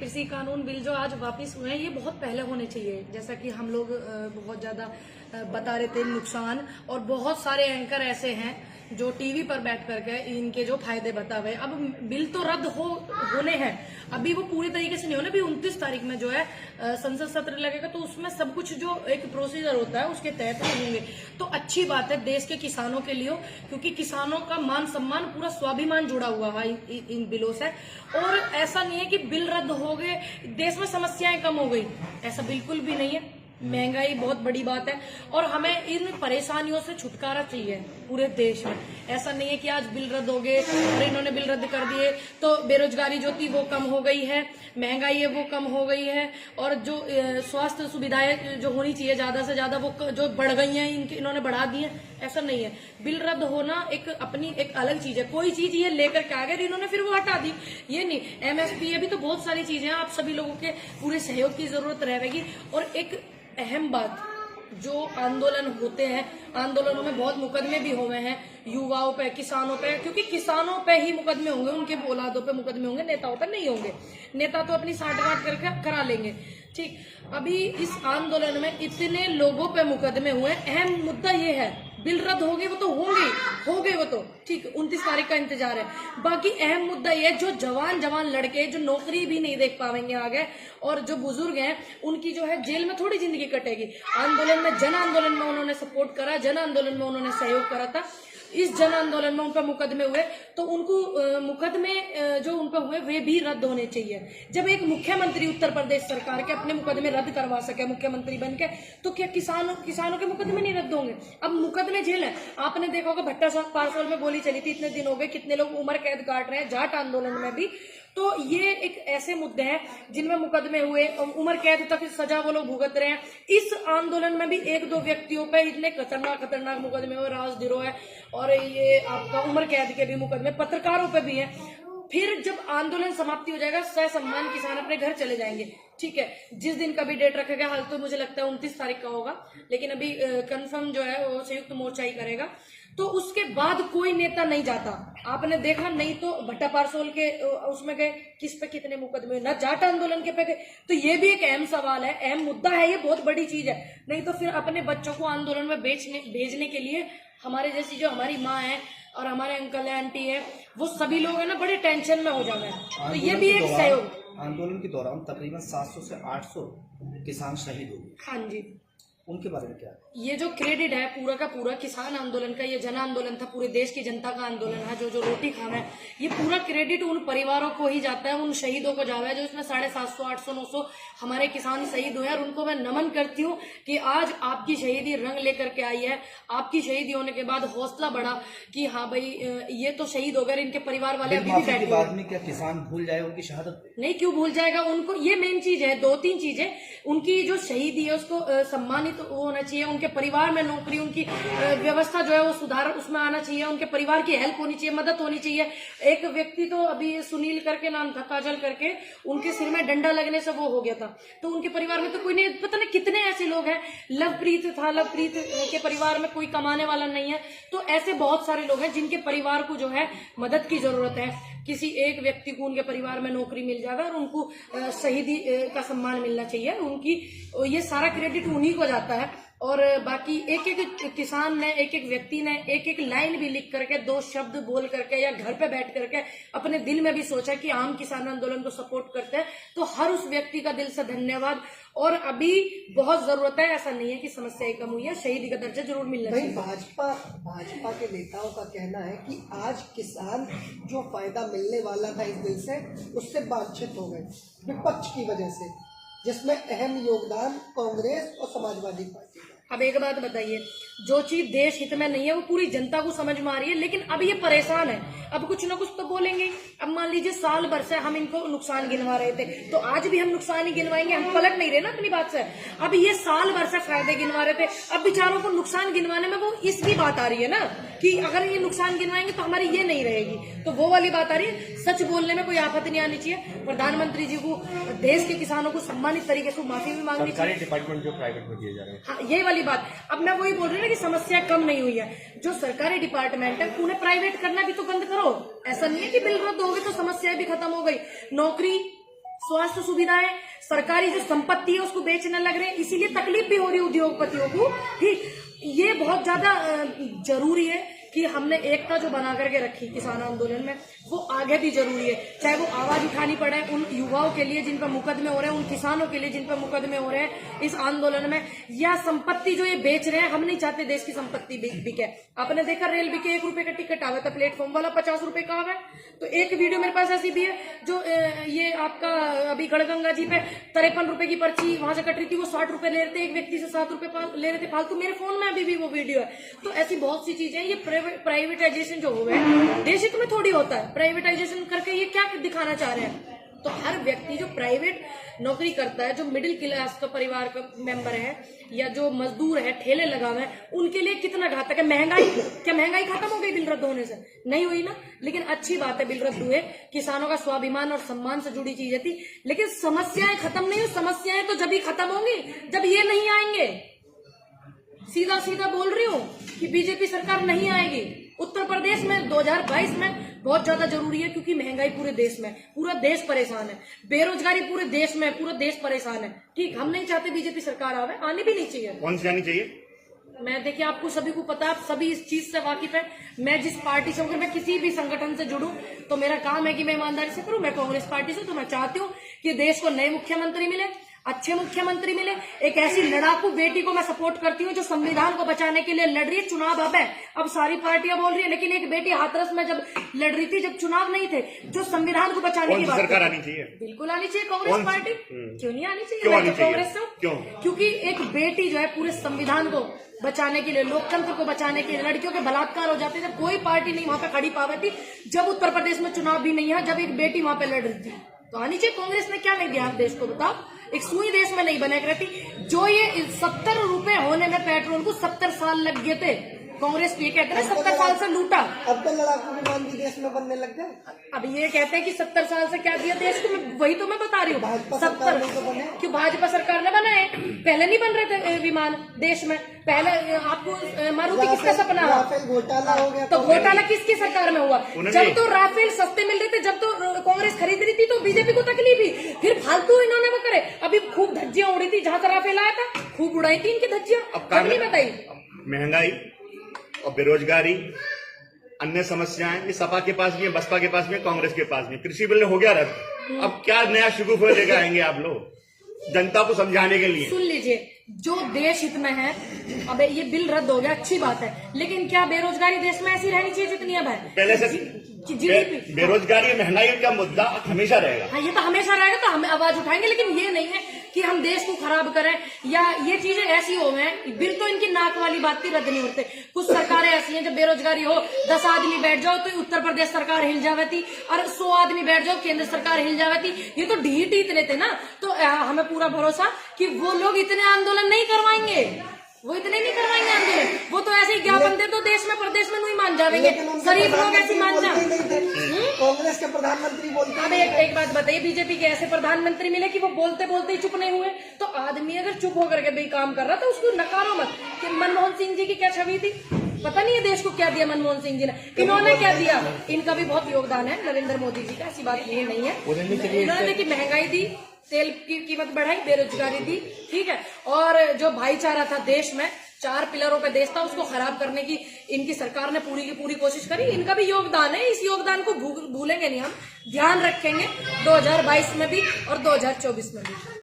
कृषि कानून बिल जो आज वापस हुए हैं ये बहुत पहले होने चाहिए। जैसा कि हम लोग बहुत ज्यादा बता रहे थे नुकसान, और बहुत सारे एंकर ऐसे हैं जो टीवी पर बैठ करके इनके जो फायदे बता हुए। अब बिल तो रद्द होने हैं, अभी वो पूरी तरीके से नहीं होने। अभी 29 तारीख में जो है संसद सत्र लगेगा, तो उसमें सब कुछ जो एक प्रोसीजर होता है उसके तहत होंगे। तो अच्छी बात है देश के किसानों के लिए, क्योंकि किसानों का मान सम्मान पूरा स्वाभिमान जुड़ा हुआ है इन बिलों से। और ऐसा नहीं है कि बिल रद्द हो गए देश में समस्याएं कम हो गई, ऐसा बिल्कुल भी नहीं है। महंगाई बहुत बड़ी बात है और हमें इन परेशानियों से छुटकारा चाहिए पूरे देश में। ऐसा नहीं है कि आज बिल रद्द हो गए और इन्होंने बिल रद्द कर दिए तो बेरोजगारी जो थी वो कम हो गई है, महंगाई है वो कम हो गई है, और जो स्वास्थ्य सुविधाएं जो होनी चाहिए ज्यादा से ज्यादा वो जो बढ़ गई हैं इन्होंने बढ़ा दी है। ऐसा नहीं है, बिल रद्द होना एक अपनी एक अलग चीज है। कोई चीज ये लेकर के आ गए इन्होंने फिर वो हटा दी, ये नहीं। MSP भी तो बहुत सारी चीजें हैं, आप सभी लोगों के पूरे सहयोग की जरूरत रहेगी। और एक अहम बात, जो आंदोलन होते हैं आंदोलनों में बहुत मुकदमे भी हुए हैं युवाओं पे, किसानों पे, क्योंकि किसानों पे ही मुकदमे होंगे, उनके औलादों पे मुकदमे होंगे, नेताओं पे नहीं होंगे। नेता तो अपनी साठगांठ करके करा लेंगे, ठीक। अभी इस आंदोलन में इतने लोगों पे मुकदमे हुए। अहम मुद्दा ये है बिल रद्द हो गए वो तो हो गए वो तो ठीक, 29 तारीख का इंतजार है। बाकी अहम मुद्दा ये है जो जवान लड़के जो नौकरी भी नहीं देख पाएंगे आगे, और जो बुजुर्ग हैं उनकी जो है जेल में थोड़ी जिंदगी कटेगी। आंदोलन में, जन आंदोलन में उन्होंने सपोर्ट करा, जन आंदोलन में उन्होंने सहयोग करा था। इस जन आंदोलन में उन पर मुकदमे हुए तो उनको मुकदमे जो उन पर हुए वे भी रद्द होने चाहिए। जब एक मुख्यमंत्री उत्तर प्रदेश सरकार के अपने मुकदमे रद्द करवा सके मुख्यमंत्री बनके, तो क्या किसानों के मुकदमे नहीं रद्द होंगे? अब मुकदमे जेल है। आपने देखा होगा भट्टा पारसोल में गोली चली थी, इतने दिन हो गए, कितने लोग उम्र कैद काट रहे हैं, जाट आंदोलन में भी। तो ये एक ऐसे मुद्दे हैं जिनमें मुकदमे हुए, उम्र कैद तक सजा वो लोग भुगत रहे हैं। इस आंदोलन में भी 1-2 व्यक्तियों पे इतने खतरनाक मुकदमे हुए, राजद्रोह है और ये आपका उम्र कैद के भी मुकदमे, पत्रकारों पे भी है। फिर जब आंदोलन समाप्ति हो जाएगा, ससम्मान किसान अपने घर चले जाएंगे, ठीक है। जिस दिन का भी डेट रखा गया, हाल तो मुझे लगता है 29 तारीख का होगा, लेकिन अभी कंफर्म जो है वो संयुक्त मोर्चा ही करेगा। तो उसके बाद कोई नेता नहीं जाता, आपने देखा नहीं तो भट्टा पारसोल के उसमें गए, किस पे कितने मुकदमे, न जाट आंदोलन के पे गए। तो ये भी एक अहम सवाल है, अहम मुद्दा है, ये बहुत बड़ी चीज है। नहीं तो फिर अपने बच्चों को आंदोलन में भेजने के लिए हमारे जैसी जो हमारी माँ है और हमारे अंकल है, आंटी है, वो सभी लोग है ना बड़े टेंशन में हो जाना है। तो ये भी एक सहयोग। आंदोलन के दौरान तकरीबन 700 से 800 किसान शहीद हुए। हाँ जी, उनके बारे में क्या? ये जो क्रेडिट है पूरा का पूरा किसान आंदोलन का, ये जन आंदोलन था, पूरे देश की जनता का आंदोलन है, जो रोटी खाना है, ये पूरा क्रेडिट उन परिवारों को ही जाता है, उन शहीदों को जाता है जो इसमें 750, 800, 900 हमारे किसान शहीद हुए। और उनको मैं नमन करती हूँ कि आज आपकी शहीदी रंग लेकर के आई है। आपकी शहीदी होने के बाद हौसला बढ़ा कि हाँ भाई ये तो शहीद हो गए, इनके परिवार वाले अभी भी बैठे बाद में क्या किसान भूल जाए उनकी शहादत? नहीं, क्यों भूल जाएगा उनको। ये मेन चीज है, 2-3 चीजें। उनकी जो शहीदी है उसको सम्मानित होना चाहिए, उनके परिवार में नौकरी, उनकी व्यवस्था जो है वो सुधार उसमें आना चाहिए, उनके परिवार की हेल्प होनी चाहिए, मदद होनी चाहिए। एक व्यक्ति तो अभी सुनील करके नाम था, काजल करके, उनके सिर में डंडा लगने से वो हो गया था, तो उनके परिवार में तो कोई नहीं, पता नहीं कितने ऐसे लोग हैं। लवप्रीत था, लवप्रीत के परिवार में कोई कमाने वाला नहीं है। तो ऐसे बहुत सारे लोग हैं जिनके परिवार को जो है मदद की जरूरत है। किसी एक व्यक्ति को उनके परिवार में नौकरी मिल जाएगा और उनको शहीदी का सम्मान मिलना चाहिए। उनकी ये सारा क्रेडिट उन्हीं को जाता है। और बाकी एक किसान ने, एक व्यक्ति ने एक लाइन भी लिख करके, 2 शब्द बोल करके या घर पे बैठ करके अपने दिल में भी सोचा कि आम किसान आंदोलन को सपोर्ट करते हैं, तो हर उस व्यक्ति का दिल से धन्यवाद। और अभी बहुत जरूरत है, ऐसा नहीं है कि समस्याएं कम हुई है, शहीदी का दर्जा जरूर मिलना चाहिए। भाजपा के नेताओं का कहना है कि आज किसान जो फायदा मिलने वाला था इस बिल से, उससे वंचित हो गए विपक्ष की वजह से, जिसमें अहम योगदान कांग्रेस और समाजवादी पार्टी का। अब एक बात बताइए, जो चीज देश हित में नहीं है वो पूरी जनता को समझ में आ रही है, लेकिन अब ये परेशान है, अब कुछ ना कुछ तो बोलेंगे। अब मान लीजिए साल भर से हम इनको नुकसान गिनवा रहे थे, तो आज भी हम नुकसान ही गिनवाएंगे, हम पलट नहीं रहे ना अपनी बात से। अब ये साल भर से फायदे गिनवा रहे थे, अब बेचारों को नुकसान गिनवाने में वो इसकी बात आ रही है ना कि अगर ये नुकसान गिनवाएंगे तो हमारी ये नहीं रहेगी, तो वो वाली बात आ रही है। सच बोलने में कोई आफत नहीं आनी चाहिए। प्रधानमंत्री जी को, देश के किसानों को सम्मानित तरीके से माफी भी मांगनी चाहिए। डिपार्टमेंट जो प्राइवेट में दिए जा रहे हैं, हाँ, ये वाली बात। अब मैं वही बोल रही हूँ ना कि समस्या कम नहीं हुई है। जो सरकारी डिपार्टमेंट है उन्हें प्राइवेट करना भी तो बंद करो। ऐसा नहीं है कि बिल रद्द हो गए तो समस्या भी खत्म हो गई। नौकरी स्वास्थ्य सुविधाएं, सरकारी जो संपत्ति है उसको बेचने लग रहे हैं, इसीलिए तकलीफ भी हो रही है उद्योगपतियों को। ठीक, ये बहुत ज्यादा जरूरी है कि हमने एकता जो बना करके रखी किसान आंदोलन में, वो आगे भी जरूरी है। चाहे वो आवाज उठानी पड़े उन युवाओं के लिए जिन पर मुकदमे हो रहे हैं, उन किसानों के लिए जिन पर मुकदमे हो रहे हैं इस आंदोलन में, या संपत्ति जो ये बेच रहे हैं। हम नहीं चाहते देश की संपत्ति बिके। आपने देखा रेल बिके, 1 रुपए का टिकट आवा था, प्लेटफॉर्म वाला 50 रुपए का आवा। तो एक वीडियो मेरे पास ऐसी भी है जो ये आपका अभी गढ़गंगा जी पे 53 रुपए की पर्ची वहां से कट रही थी, वो 60 रुपए ले रहे थे, एक व्यक्ति से 7 रुपए ले रहे थे फालतू। मेरे फोन में अभी भी वो वीडियो है। तो ऐसी बहुत सी चीजें, ये प्राइवेटाइजेशन जो हो है देश हित में थोड़ी होता है। प्राइवेटाइजेशन करके ये क्या दिखाना चाह रहे हैं? तो हर व्यक्ति जो प्राइवेट नौकरी करता है, जो मिडिल क्लास का परिवार का मेंबर है या जो मजदूर है, ठेले लगा हुए हैं, उनके लिए कितना घातक है। महंगाई, क्या महंगाई खत्म हो गई बिल रद्द होने से? नहीं हुई ना। लेकिन अच्छी बात है बिल रद्द हुए, किसानों का स्वाभिमान और सम्मान से जुड़ी चीजें थी। लेकिन समस्याएं खत्म नहीं हुई। समस्याएं तो जब ही खत्म होंगी जब ये नहीं आएंगे। सीधा सीधा बोल रही हूँ कि बीजेपी सरकार नहीं आएगी। उत्तर प्रदेश में 2022 में बहुत ज्यादा जरूरी है, क्योंकि महंगाई पूरे देश में, पूरा देश परेशान है, बेरोजगारी पूरे देश में, पूरा देश परेशान है। ठीक, हम नहीं चाहते बीजेपी सरकार आवे, आनी भी नहीं चाहिए। कौन सी आनी चाहिए? मैं देखिए, आपको सभी को पता है, आप सभी इस चीज से वाकिफ है। मैं जिस पार्टी से हूँ, मैं किसी भी संगठन से जुड़ूं तो मेरा काम है कि मैं ईमानदारी से करूं। मैं कांग्रेस पार्टी से, तो मैं चाहती हूँ कि देश को नए मुख्यमंत्री मिले, अच्छे मुख्यमंत्री मिले। एक ऐसी लड़ाकू बेटी को मैं सपोर्ट करती हूँ जो संविधान को बचाने के लिए लड़ रही है। चुनाव अब है, अब सारी पार्टियां बोल रही है, लेकिन एक बेटी हाथरस में जब लड़ रही थी, जब चुनाव नहीं थे, जो संविधान को बचाने की बात सरकार आनी चाहिए, बिल्कुल आनी चाहिए कांग्रेस पार्टी। क्यों नहीं आनी चाहिए? क्यों आनी चाहिए? कांग्रेस से क्यों? क्योंकि एक बेटी जो है पूरे संविधान को बचाने के लिए, लोकतंत्र को बचाने के लिए, लड़कियों के बलात्कार हो जाते थे, कोई पार्टी नहीं वहां पे खड़ी पावती। जब उत्तर प्रदेश में चुनाव भी नहीं है, जब एक बेटी वहां पे लड़ रही थी, तो आनी चाहिए। कांग्रेस ने क्या नहीं दिया देश को, बताओ? एक सुई देश में नहीं बने रहती। जो ये 70 रुपए होने में पेट्रोल को 70 साल लग गए थे, कांग्रेस ये कहते हैं 70 साल से लूटा। अब तो लड़ाकू विमान भी देश में बनने लग गए। अब ये कहते हैं कि 70 साल से क्या दिया देश को, वही तो मैं बता रही हूँ। 70 क्यों भाजपा सरकार ने बनाए? पहले नहीं बन रहे थे विमान देश में। पहले आपको मारुति किसका सपना? राफेल घोटाला हो गया। तो घोटाला किसकी सरकार में हुआ? जब तो राफेल सस्ते मिल रहे थे, जब तो कांग्रेस खरीद रही थी, तो बीजेपी को तकलीफ ही। फिर फालतू इन्होंने वो करे। अभी खूब धज्जियां उड़ी थी, जहां से राफेल आया था, खूब उड़ाई थी इनकी धज्जियां। अब नहीं बताई। महंगाई और बेरोजगारी, अन्य समस्याएं, ये सपा के पास भी है, बसपा के पास भी है, कांग्रेस के पास भी। कृषि बिल हो गया रद्द, अब क्या नया शुगुफ लेकर आएंगे आप लोग जनता को समझाने के लिए? सुन लीजिए, जो देश हित में है, अब ये बिल रद्द हो गया, अच्छी बात है, लेकिन क्या बेरोजगारी देश में ऐसी रहनी चाहिए जितनी अब है? पहले से बेरोजगारी, महंगाई का मुद्दा हमेशा रहेगा। हाँ, ये तो हमेशा रहेगा, तो हम आवाज उठाएंगे। लेकिन ये नहीं है कि हम देश को खराब करें या ये चीजें ऐसी हो गए। बिल तो इनकी नाक वाली बात थी, रद्द नहीं होते। कुछ सरकारें ऐसी हैं, जब बेरोजगारी हो, 10 आदमी बैठ जाओ तो उत्तर प्रदेश सरकार हिल जावे थी, और 100 आदमी बैठ जाओ केंद्र सरकार हिल जावे थी। ये तो ढीठ ही इतने थे ना। तो हमें पूरा भरोसा कि वो लोग इतने आंदोलन नहीं करवाएंगे, वो इतने नहीं करवाएंगे आंदोलन। वो तो ऐसे ही ज्ञापन दे, तो देश में प्रदेश में नहीं मान जाएंगे। शरीफ लोग ऐसी मान जा। कांग्रेस के प्रधानमंत्री बोलते। अब एक बात बताइए, बीजेपी के ऐसे प्रधानमंत्री मिले कि वो बोलते बोलते ही चुप नहीं हुए? तो आदमी अगर चुप होकर के भी काम कर रहा था, उसको नकारो मत। कि मनमोहन सिंह जी की क्या छवि थी, पता नहीं है देश को क्या दिया मनमोहन सिंह जी ने, इन्होंने क्या दिया? इनका भी बहुत योगदान है, नरेंद्र मोदी जी का, ऐसी बात ये नहीं है। इन्होंने देखिए महंगाई दी, तेल की कीमत बढ़ाई, बेरोजगारी दी, ठीक है। और जो भाईचारा था देश में, 4 पिलरों पे देश था, उसको खराब करने की इनकी सरकार ने पूरी की पूरी कोशिश करी। इनका भी योगदान है, इस योगदान को भूलेंगे नहीं हम, ध्यान रखेंगे 2022 में भी और 2024 में भी।